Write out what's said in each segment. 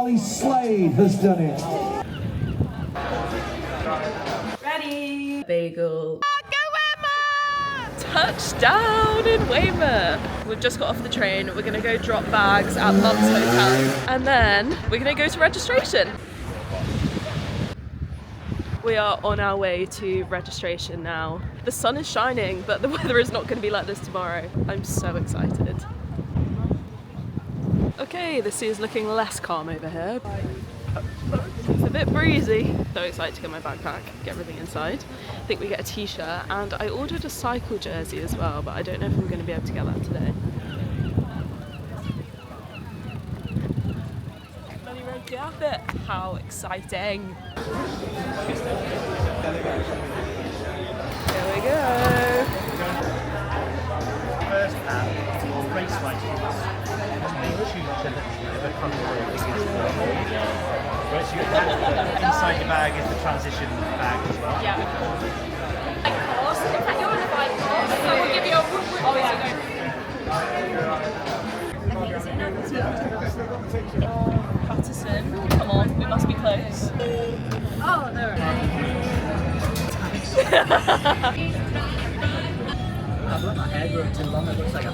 Charlie Slade has done it. Ready. Bagel. Touchdown in Weymouth! We've just got off the train. We're gonna go drop bags at Mum's hotel and then we're gonna go to registration. We are on our way to registration now. The sun is shining, but the weather is not gonna be like this tomorrow. I'm so excited. Okay, the sea is looking less calm over here. It's a bit breezy. So excited to get my backpack, get everything inside. I think we get a t-shirt and I ordered a cycle jersey as well, but I don't know if I'm going to be able to get that today. Bloody red carpet! How exciting! Here we go! First hand, race my Whereas you inside your bag is the transition bag as well. Yeah. Of course, in fact you're on the bike course, so we'll give you a oh yeah, Patterson, come on, we must be close. Oh, no.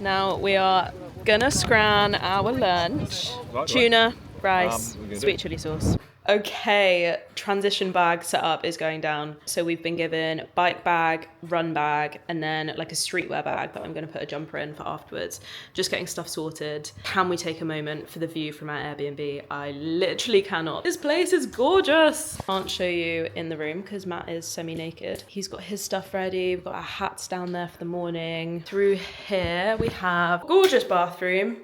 Now we are gonna scran our lunch. Tuna, rice, sweet chili sauce. Okay, transition bag setup is going down. So we've been given bike bag, run bag, and then like a streetwear bag that I'm going to put a jumper in for afterwards. Just getting stuff sorted. Can we take a moment for the view from our Airbnb? I literally cannot. This place is gorgeous. Can't show you in the room because Matt is semi-naked. He's got his stuff ready. We've got our hats down there for the morning. Through here we have a gorgeous bathroom.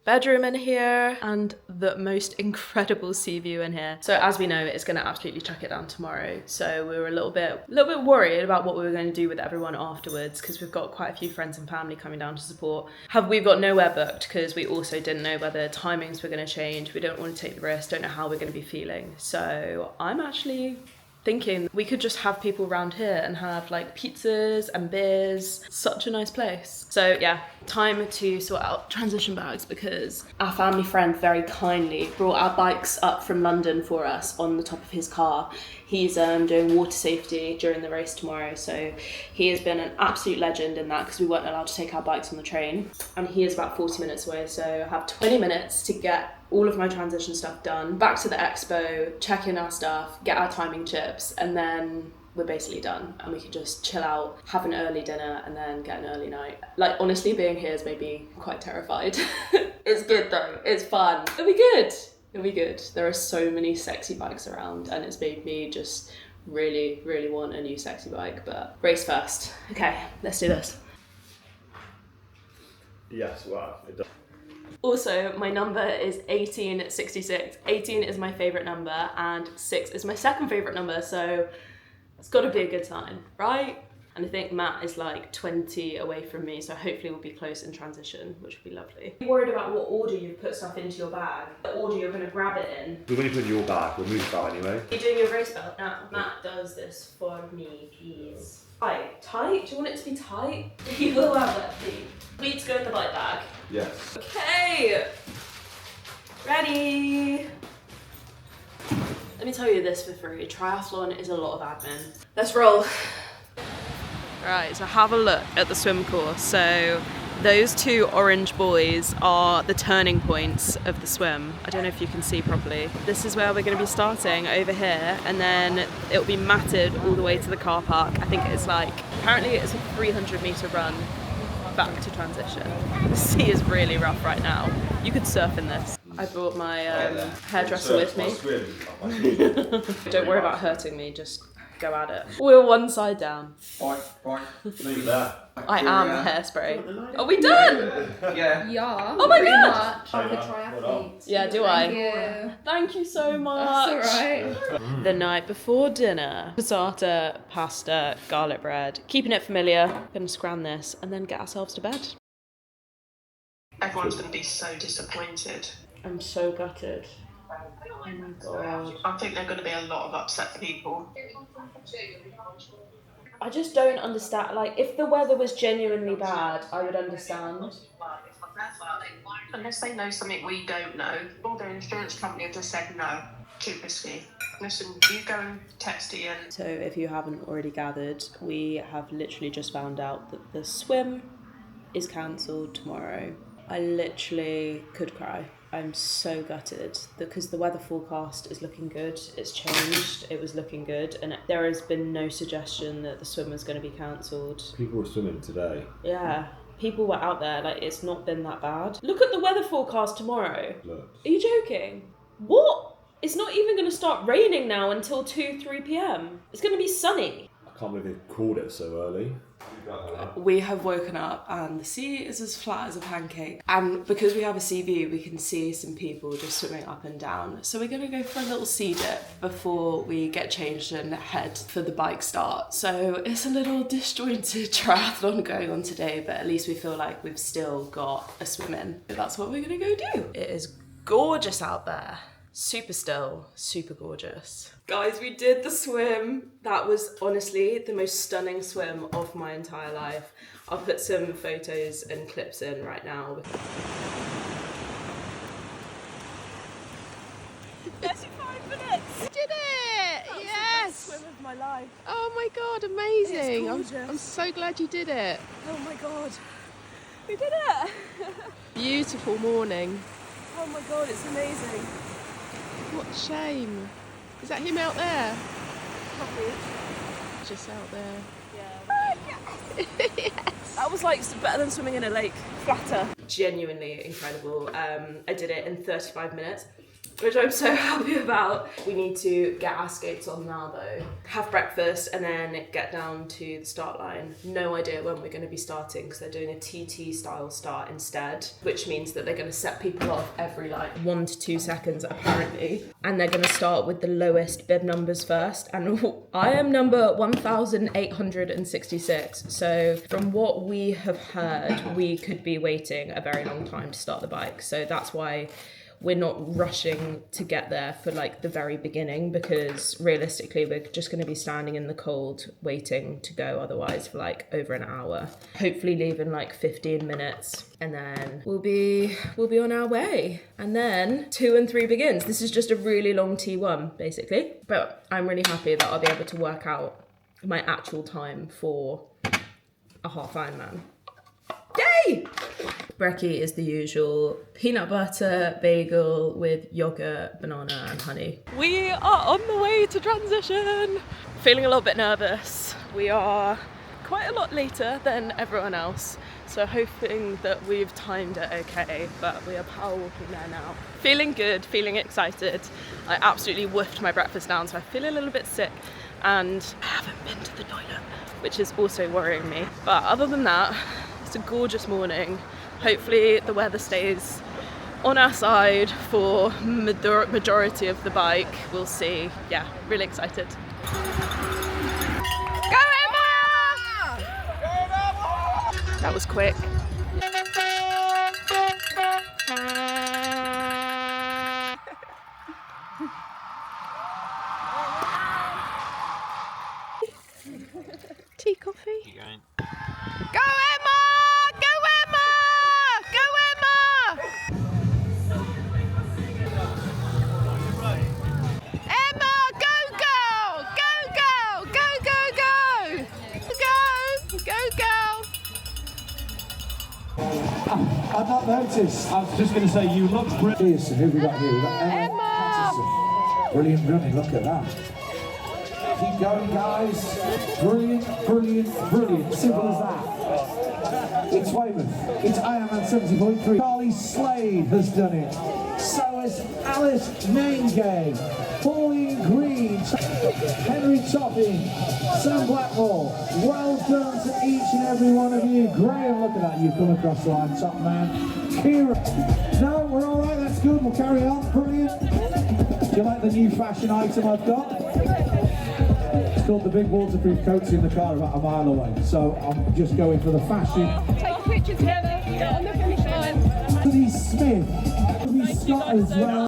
Bedroom in here and the most incredible sea view in here. So as we know, it's going to absolutely chuck it down tomorrow. So we were a little bit worried about what we were going to do with everyone afterwards because we've got quite a few friends and family coming down to support. We've got nowhere booked because we also didn't know whether timings were going to change. We don't want to take the risk, don't know how we're going to be feeling. So I'm actually thinking we could just have people around here and have like pizzas and beers. Such a nice place. So yeah, time to sort out transition bags because our family friend very kindly brought our bikes up from London for us on the top of his car. He's doing water safety during the race tomorrow, so he has been an absolute legend in that because we weren't allowed to take our bikes on the train, and he is about 40 minutes away, so I have 20 minutes to get all of my transition stuff done, back to the expo, check in our stuff, get our timing chips, and then we're basically done and we can just chill out, have an early dinner and then get an early night. Like honestly, being here has made me quite terrified. It's good though, it's fun. It'll be good. It'll be good. There are so many sexy bikes around and it's made me just really, really want a new sexy bike, but race first. Okay, let's do this. Yes, wow. It does. Also, my number is 1866. 18 is my favourite number and 6 is my second favourite number, so it's got to be a good sign, right? And I think Matt is like 20 away from me, so hopefully we'll be close in transition, which would be lovely. I'm worried about what order you've put stuff into your bag, the order you're going to grab it in. We're going to put in your bag, we'll move that anyway. You're doing your race belt now. Matt does this for me, please. Tight? Tight? Do you want it to be tight? You will have that feet. We need to go in the bike bag. Yes. Okay. Ready. Let me tell you this for free. Triathlon is a lot of admin. Let's roll. Right, so have a look at the swim course. So those two orange buoys are the turning points of the swim. I don't know if you can see properly. This is where we're going to be starting over here, and then it'll be matted all the way to the car park. I think it's like, apparently it's a 300-meter run back to transition. The sea is really rough right now. You could surf in this. I brought my hairdresser with me. Don't worry about hurting me, just go at it. We're one side down. Leave that. I am hairspray. Are we done? Yeah. Yeah. Oh my god! Like a triathlete. Yeah, do Thank I? you. Thank you so much. That's alright. The night before dinner, passata, pasta, garlic bread. Keeping it familiar. Gonna scran this and then get ourselves to bed. Everyone's going to be so disappointed. I'm so gutted. Oh my god. I think there are going to be a lot of upset people. I just don't understand. Like, if the weather was genuinely bad, I would understand. Unless they know something we don't know, or their insurance company have just said no, too risky. Listen, you go and text Ian. So if you haven't already gathered, we have literally just found out that the swim is cancelled tomorrow. I literally could cry. I'm so gutted because the weather forecast is looking good. It's changed. It was looking good, and there has been no suggestion that the swim was going to be cancelled. People were swimming today. Yeah, people were out there. Like, it's not been that bad. Look at the weather forecast tomorrow. Look. Are you joking? What? It's not even going to start raining now until 2-3 p.m. It's going to be sunny. I can't believe they called it so early. We have woken up and the sea is as flat as a pancake. And because we have a sea view, we can see some people just swimming up and down. So we're going to go for a little sea dip before we get changed and head for the bike start. So it's a little disjointed triathlon going on today, but at least we feel like we've still got a swim in. That's what we're going to go do. It is gorgeous out there. Super still, super gorgeous. Guys, we did the swim. That was honestly the most stunning swim of my entire life. I'll put some photos and clips in right now. 35 minutes! Did it! Yes! Swim of my life. Oh my god, amazing! It's gorgeous. I'm so glad you did it. Oh my god. We did it! Beautiful morning. Oh my god, it's amazing. What a shame. Is that him out there? Happy. Just out there. Yeah. Yes. That was like better than swimming in a lake. Flatter. Genuinely incredible. I did it in 35 minutes, which I'm so happy about. We need to get our skates on now though. Have breakfast and then get down to the start line. No idea when we're going to be starting because they're doing a TT style start instead, which means that they're going to set people off every like 1 to 2 seconds apparently. And they're going to start with the lowest bib numbers first. And I am number 1,866. So from what we have heard, we could be waiting a very long time to start the bike. So that's why we're not rushing to get there for like the very beginning, because realistically we're just going to be standing in the cold waiting to go otherwise for like over an hour. Hopefully leave in like 15 minutes and then we'll be on our way. And then 2 and 3 begins. This is just a really long T1 basically, but I'm really happy that I'll be able to work out my actual time for a half Ironman. Yay! Brekkie is the usual peanut butter bagel with yogurt, banana and honey. We are on the way to transition. Feeling a little bit nervous. We are quite a lot later than everyone else, so hoping that we've timed it okay, but we are power walking there now. Feeling good, feeling excited. I absolutely whiffed my breakfast down, so I feel a little bit sick and I haven't been to the toilet, which is also worrying me. But other than that, it's a gorgeous morning. Hopefully the weather stays on our side for majority of the bike. We'll see. Yeah, really excited. Go Emma! That was quick. Tea, coffee? Keep going. Go Emma! Go Emma! Go Emma! Emma, go girl! Go girl! Go, go, go! Go! Go girl! I've not noticed. I was just going to say, you look brilliant. Who have we got here? We've got Emma! Patterson. Brilliant running, look at that. Keep going, guys. Brilliant, brilliant, brilliant. Simple as that. It's Weymouth. It's Ironman 70.3. Charlie Slade has done it. So has Alice Mange. Pauline Green. Henry Topping. Sam Blackmore. Well done to each and every one of you. Graham, look at that. You've come across the line, top man. Kira. No, we're all right. That's good. We'll carry on. Brilliant. Do you like the new fashion item I've got? It's called the big waterproof coats in the car about a mile away. So I'm just going for the fashion. Take pictures together, get on the finish line. Anthony Smith, Anthony Scott as well.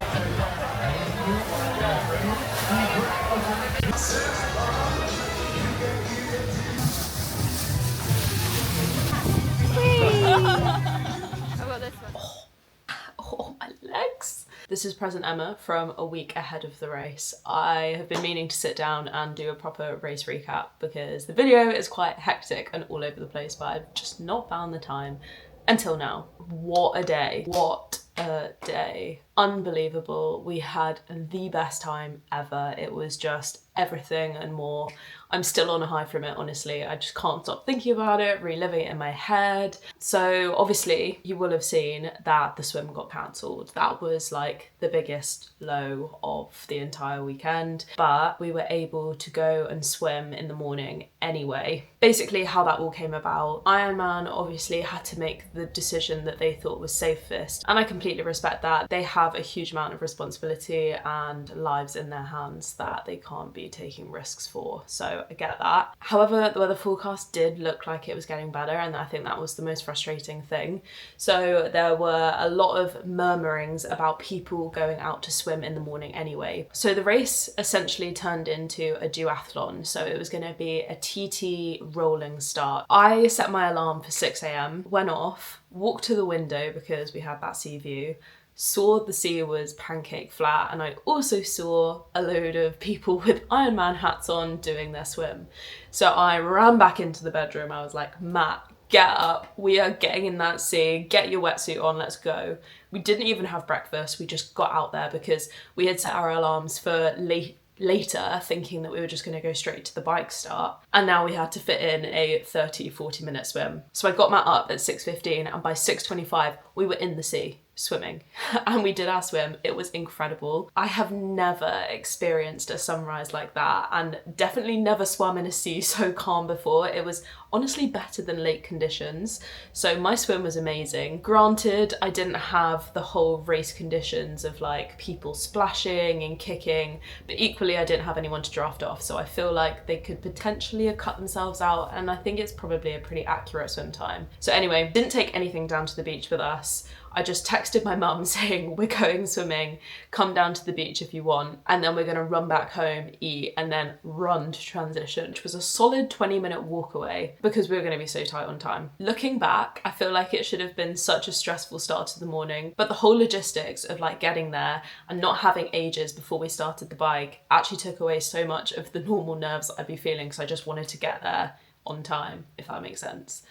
This is present Emma from a week ahead of the race. I have been meaning to sit down and do a proper race recap because the video is quite hectic and all over the place, but I've just not found the time until now. What a day. What a day. Unbelievable. We had the best time ever. It was just everything and more. I'm still on a high from it, honestly. I just can't stop thinking about it, reliving it in my head. So obviously you will have seen that the swim got cancelled. That was like the biggest low of the entire weekend, but we were able to go and swim in the morning anyway. Basically how that all came about, Ironman obviously had to make the decision that they thought was safest, and I completely respect that. They have a huge amount of responsibility and lives in their hands that they can't be taking risks for, so I get that. However, the weather forecast did look like it was getting better, and I think that was the most frustrating thing. So there were a lot of murmurings about people going out to swim in the morning anyway. So the race essentially turned into a duathlon, so it was going to be a TT rolling start. I set my alarm for 6 a.m, went off, walked to the window because we had that sea view, saw the sea was pancake flat, and I also saw a load of people with Ironman hats on doing their swim. So I ran back into the bedroom. I was like, Matt, get up, we are getting in that sea, get your wetsuit on, let's go. We didn't even have breakfast, we just got out there because we had set our alarms for later, thinking that we were just going to go straight to the bike start, and now we had to fit in a 30-40 minute swim. So I got Matt up at 6:15, and by 6:25 we were in the sea swimming and we did our swim. It was incredible. I have never experienced a sunrise like that, and definitely never swum in a sea so calm before. It was honestly better than lake conditions, so my swim was amazing. Granted, I didn't have the whole race conditions of like people splashing and kicking, but equally I didn't have anyone to draft off, so I feel like they could potentially have cut themselves out, and I think it's probably a pretty accurate swim time. So anyway, didn't take anything down to the beach with us. I just texted my mum saying, we're going swimming, come down to the beach if you want, and then we're gonna run back home, eat, and then run to transition, which was a solid 20-minute walk away because we were gonna be so tight on time. Looking back, I feel like it should have been such a stressful start to the morning, but the whole logistics of like getting there and not having ages before we started the bike actually took away so much of the normal nerves that I'd be feeling, because I just wanted to get there on time, if that makes sense.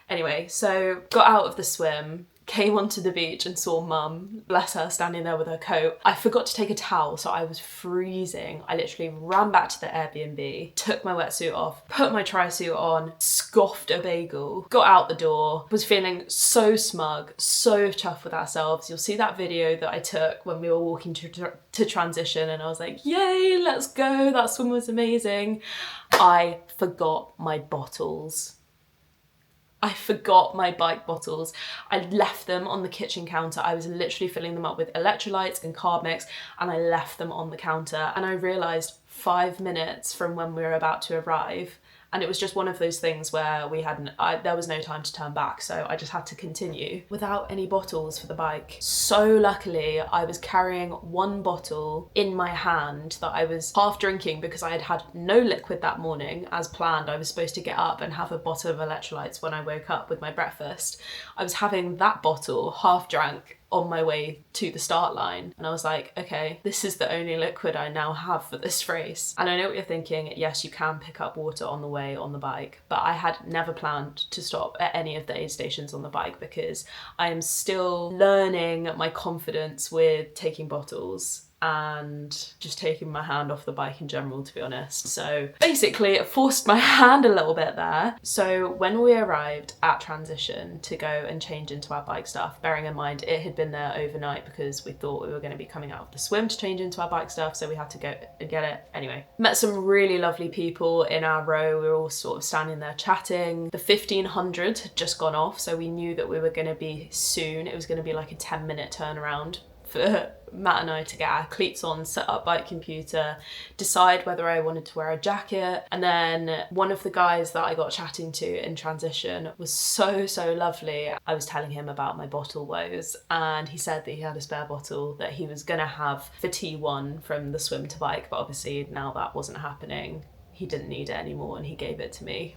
Anyway, so got out of the swim, came onto the beach and saw Mum, bless her, standing there with her coat. I forgot to take a towel, so I was freezing. I literally ran back to the Airbnb, took my wetsuit off, put my tri-suit on, scoffed a bagel, got out the door, was feeling so smug, so chuffed with ourselves. You'll see that video that I took when we were walking to transition, and I was like, yay, let's go, that swim was amazing. I forgot my bottles. I forgot my bike bottles. I left them on the kitchen counter. I was literally filling them up with electrolytes and carb mix, and I left them on the counter, and I realised 5 minutes from when we were about to arrive, and it was just one of those things where there was no time to turn back, so I just had to continue without any bottles for the bike. So luckily I was carrying one bottle in my hand that I was half drinking because I had had no liquid that morning as planned. I was supposed to get up and have a bottle of electrolytes when I woke up with my breakfast. I was having that bottle half drank on my way to the start line, and I was like, okay, this is the only liquid I now have for this race. And I know what you're thinking, yes, you can pick up water on the way on the bike, but I had never planned to stop at any of the aid stations on the bike because I am still learning my confidence with taking bottles and just taking my hand off the bike in general, to be honest. So basically it forced my hand a little bit there. So when we arrived at transition to go and change into our bike stuff, bearing in mind it had been there overnight because we thought we were going to be coming out of the swim to change into our bike stuff, so we had to go and get it. Anyway, met some really lovely people in our row. We were all sort of standing there chatting. The 1500 had just gone off, so we knew that we were going to be soon. It was going to be like a 10-minute turnaround for Matt and I to get our cleats on, set up bike computer, decide whether I wanted to wear a jacket. And then one of the guys that I got chatting to in transition was so lovely. I was telling him about my bottle woes, and he said that he had a spare bottle that he was gonna have for T1 from the swim to bike, but obviously now that wasn't happening. He didn't need it anymore and he gave it to me.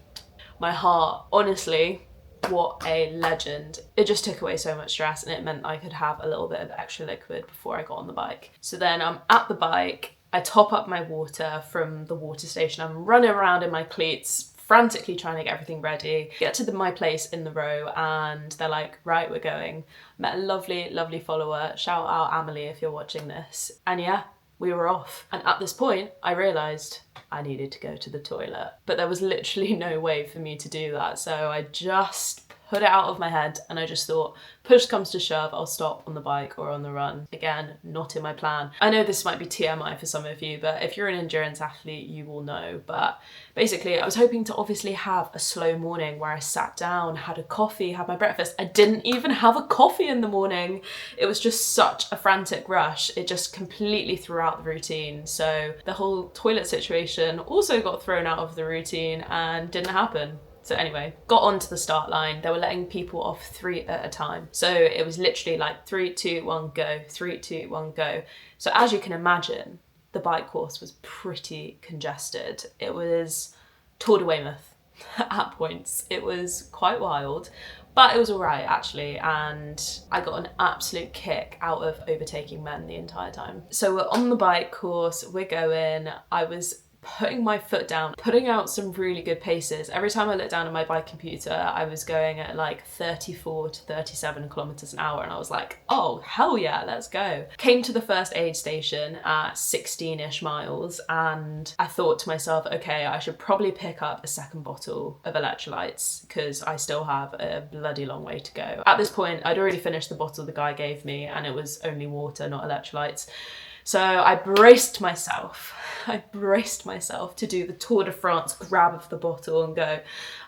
My heart, honestly, What a legend. It just took away so much stress, and it meant I could have a little bit of extra liquid before I got on the bike. So then I'm at the bike, I top up my water from the water station, I'm running around in my cleats, frantically trying to get everything ready, get to my place in the row, and they're like, right, we're going. Met a lovely follower, shout out Amelie if you're watching this, and yeah, we were off. And at this point, I realised I needed to go to the toilet, but there was literally no way for me to do that, so I just put it out of my head, and I just thought, push comes to shove, I'll stop on the bike or on the run. Again, not in my plan. I know this might be TMI for some of you, but if you're an endurance athlete, you will know. But basically, I was hoping to obviously have a slow morning where I sat down, had a coffee, had my breakfast. I didn't even have a coffee in the morning. It was just such a frantic rush. It just completely threw out the routine. So the whole toilet situation also got thrown out of the routine and didn't happen. So anyway, got onto the start line. They were letting people off 3 at a time. So it was literally like 3, 2, 1, go, 3, 2, 1, go. So as you can imagine, the bike course was pretty congested. It was Tour de Weymouth at points. It was quite wild, but it was all right actually. And I got an absolute kick out of overtaking men the entire time. So we're on the bike course, we're going. I was putting my foot down, putting out some really good paces. Every time I looked down at my bike computer, I was going at like 34 to 37 kilometers an hour, and I was like, oh, hell yeah, let's go. Came to the first aid station at 16-ish miles, and I thought to myself, okay, I should probably pick up a second bottle of electrolytes because I still have a bloody long way to go. At this point, I'd already finished the bottle the guy gave me, and it was only water, not electrolytes. So I braced myself to do the Tour de France grab of the bottle and go.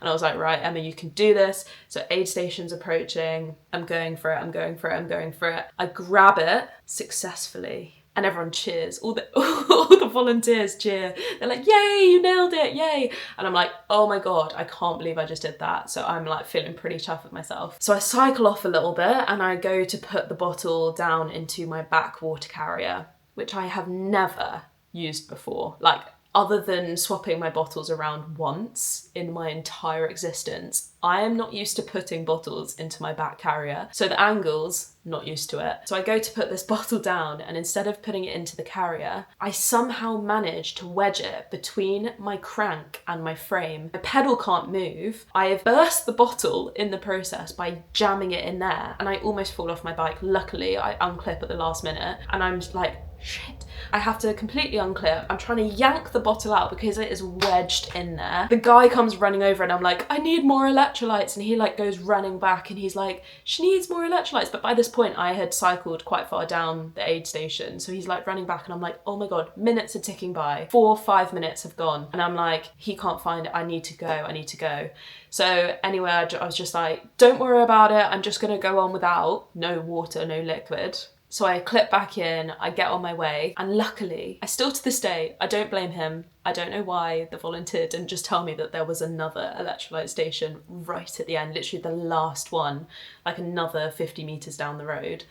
And I was like, right, Emma, you can do this. So aid station's approaching. I'm going for it. I grab it successfully. And everyone cheers. All the volunteers cheer. They're like, yay, you nailed it, yay. And I'm like, oh my God, I can't believe I just did that. So I'm like feeling pretty tough with myself. So I cycle off a little bit and I go to put the bottle down into my back water carrier, which I have never used before. Like, other than swapping my bottles around once in my entire existence, I am not used to putting bottles into my back carrier. So the angles, not used to it. So I go to put this bottle down, and instead of putting it into the carrier, I somehow manage to wedge it between my crank and my frame. My pedal can't move. I have burst the bottle in the process by jamming it in there, and I almost fall off my bike. Luckily, I unclip at the last minute, and I'm just like, shit. I have to completely unclip. I'm trying to yank the bottle out because it is wedged in there. The guy comes running over and I'm like, I need more electrolytes. And he like goes running back and he's like, she needs more electrolytes. But by this point I had cycled quite far down the aid station. So he's like running back and I'm like, oh my God, minutes are ticking by. 4-5 minutes have gone. And I'm like, he can't find it. I need to go. So anyway, I was just like, don't worry about it. I'm just gonna go on without no water, no liquid. So I clip back in, I get on my way, and luckily, I still to this day, I don't blame him. I don't know why the volunteer didn't just tell me that there was another electrolyte station right at the end, literally the last one, like another 50 meters down the road,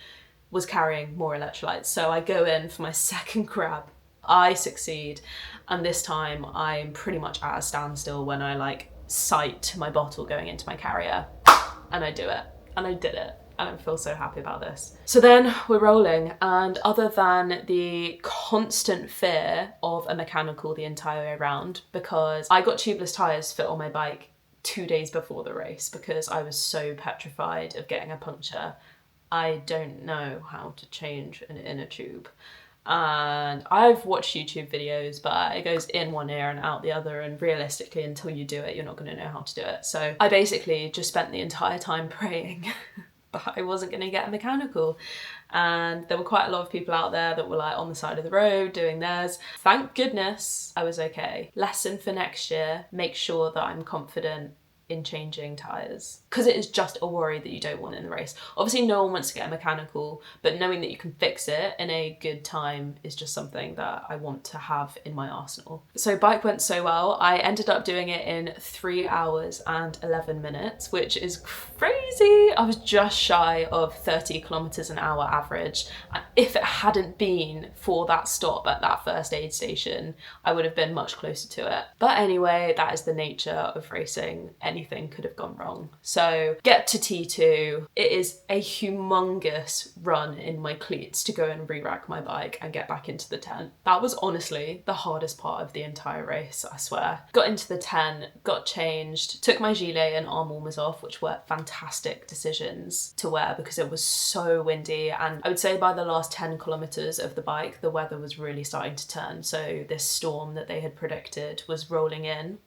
was carrying more electrolytes. So I go in for my second grab. I succeed, and this time I'm pretty much at a standstill when I like sight my bottle going into my carrier, and I do it, and I did it. And I feel so happy about this. So then we're rolling, and other than the constant fear of a mechanical the entire way around, because I got tubeless tyres fit on my bike 2 days before the race because I was so petrified of getting a puncture. I don't know how to change an inner tube. And I've watched YouTube videos, but it goes in one ear and out the other, and realistically until you do it, you're not going to know how to do it. So I basically just spent the entire time praying but I wasn't going to get a mechanical. And there were quite a lot of people out there that were like on the side of the road doing theirs. Thank goodness I was okay. Lesson for next year, make sure that I'm confident in changing tyres, because it is just a worry that you don't want in the race. Obviously no one wants to get a mechanical, but knowing that you can fix it in a good time is just something that I want to have in my arsenal. So bike went so well, I ended up doing it in 3 hours and 11 minutes, which is crazy. I was just shy of 30 kilometers an hour average, and if it hadn't been for that stop at that first aid station, I would have been much closer to it. But anyway, that is the nature of racing. Anything anything could have gone wrong. So get to T2. It is a humongous run in my cleats to go and re-rack my bike and get back into the tent. That was honestly the hardest part of the entire race, I swear. Got into the tent, got changed, took my gilet and arm warmers off, which were fantastic decisions to wear because it was so windy. And I would say by the last 10 kilometers of the bike, the weather was really starting to turn. So this storm that they had predicted was rolling in.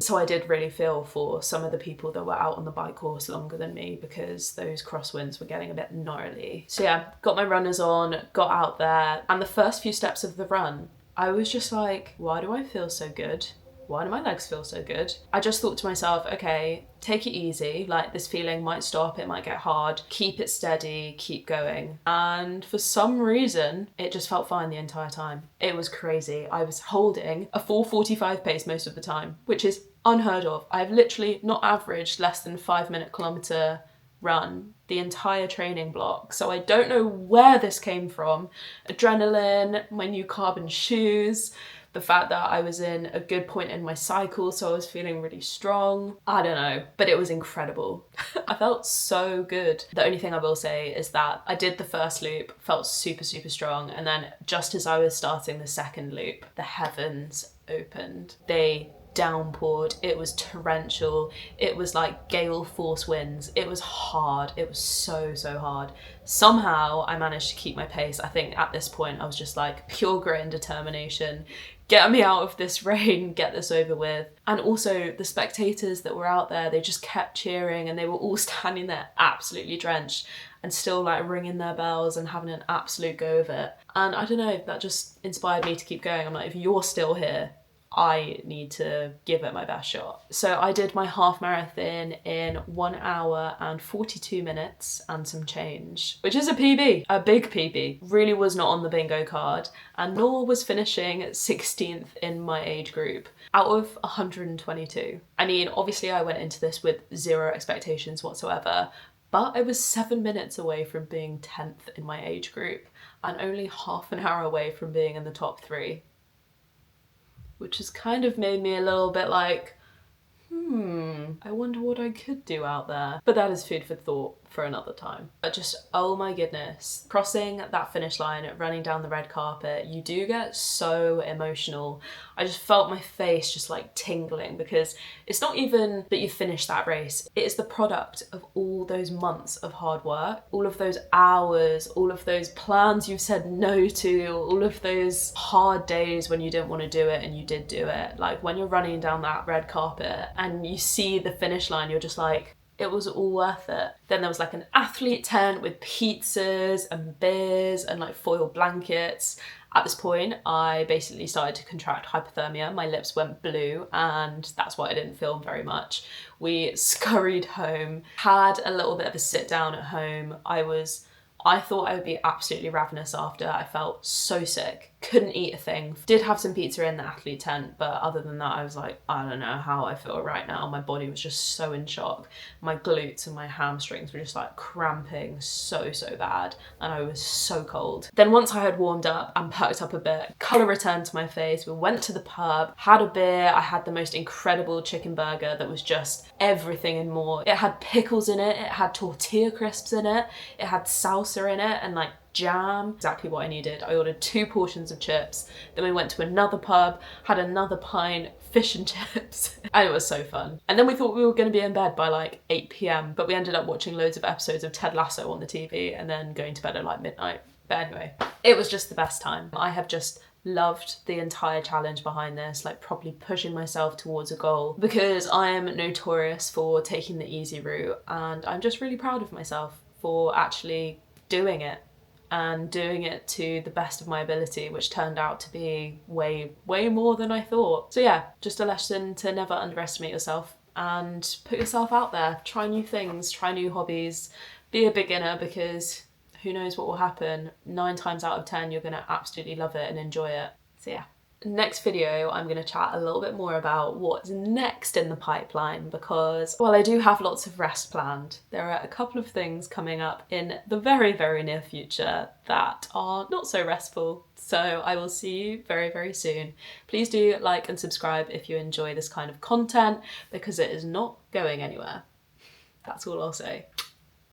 So I did really feel for some of the people that were out on the bike course longer than me because those crosswinds were getting a bit gnarly. So yeah, got my runners on, got out there, and the first few steps of the run, I was just like, why do I feel so good? Why do my legs feel so good? I just thought to myself, okay, take it easy. Like, this feeling might stop, it might get hard. Keep it steady, keep going. And for some reason, it just felt fine the entire time. It was crazy. I was holding a 4:45 pace most of the time, which is unheard of. I've literally not averaged less than 5-minute kilometer run the entire training block. So I don't know where this came from. Adrenaline, my new carbon shoes, the fact that I was in a good point in my cycle, so I was feeling really strong. I don't know, but it was incredible. I felt so good. The only thing I will say is that I did the first loop, felt super, super strong, and then just as I was starting the second loop, the heavens opened. They downpoured, it was torrential, it was like gale force winds, it was hard, it was so hard. Somehow I managed to keep my pace. I think at this point I was just like, pure grit and determination, get me out of this rain, get this over with. And also the spectators that were out there, they just kept cheering and they were all standing there absolutely drenched and still like ringing their bells and having an absolute go of it. And I don't know, that just inspired me to keep going. I'm like, if you're still here, I need to give it my best shot. So I did my half marathon in 1 hour and 42 minutes and some change, which is a PB, a big PB. Really was not on the bingo card, and nor was finishing 16th in my age group out of 122. I mean, obviously I went into this with zero expectations whatsoever, but I was 7 minutes away from being 10th in my age group and only half an hour away from being in the top 3. Which has kind of made me a little bit like, I wonder what I could do out there. But that is food for thought for another time. But just, oh my goodness, crossing that finish line, running down the red carpet, you do get so emotional. I just felt my face just like tingling because it's not even that you finish that race, it is the product of all those months of hard work, all of those hours, all of those plans you've said no to, all of those hard days when you didn't want to do it and you did do it. Like when you're running down that red carpet and you see the finish line, you're just like, it was all worth it. Then there was like an athlete tent with pizzas and beers and like foil blankets. At this point, I basically started to contract hypothermia. My lips went blue and that's why I didn't film very much. We scurried home, had a little bit of a sit down at home. I thought I would be absolutely ravenous after. I felt so sick, couldn't eat a thing. Did have some pizza in the athlete tent, but other than that, I was like, I don't know how I feel right now. My body was just so in shock. My glutes and my hamstrings were just like cramping so bad, and I was so cold. Then once I had warmed up and perked up a bit, colour returned to my face. We went to the pub, had a beer. I had the most incredible chicken burger that was just everything and more. It had pickles in it, it had tortilla crisps in it, it had salsa in it and like jam, exactly what I needed. I ordered 2 portions of chips, then we went to another pub, had another pint, fish and chips, and it was so fun. And then we thought we were going to be in bed by like 8 p.m, but we ended up watching loads of episodes of Ted Lasso on the TV and then going to bed at like midnight. But anyway, it was just the best time. I have just loved the entire challenge behind this, like properly pushing myself towards a goal, because I am notorious for taking the easy route, and I'm just really proud of myself for actually doing it and doing it to the best of my ability, which turned out to be way more than I thought. So yeah, just a lesson to never underestimate yourself and put yourself out there, try new things, try new hobbies, be a beginner, because who knows what will happen. 9 times out of 10 you're gonna absolutely love it and enjoy it. So yeah, Next video, I'm going to chat a little bit more about what's next in the pipeline because, well, I do have lots of rest planned. There are a couple of things coming up in the very, very near future that are not so restful. So I will see you very, very soon. Please do like and subscribe if you enjoy this kind of content because it is not going anywhere. That's all I'll say.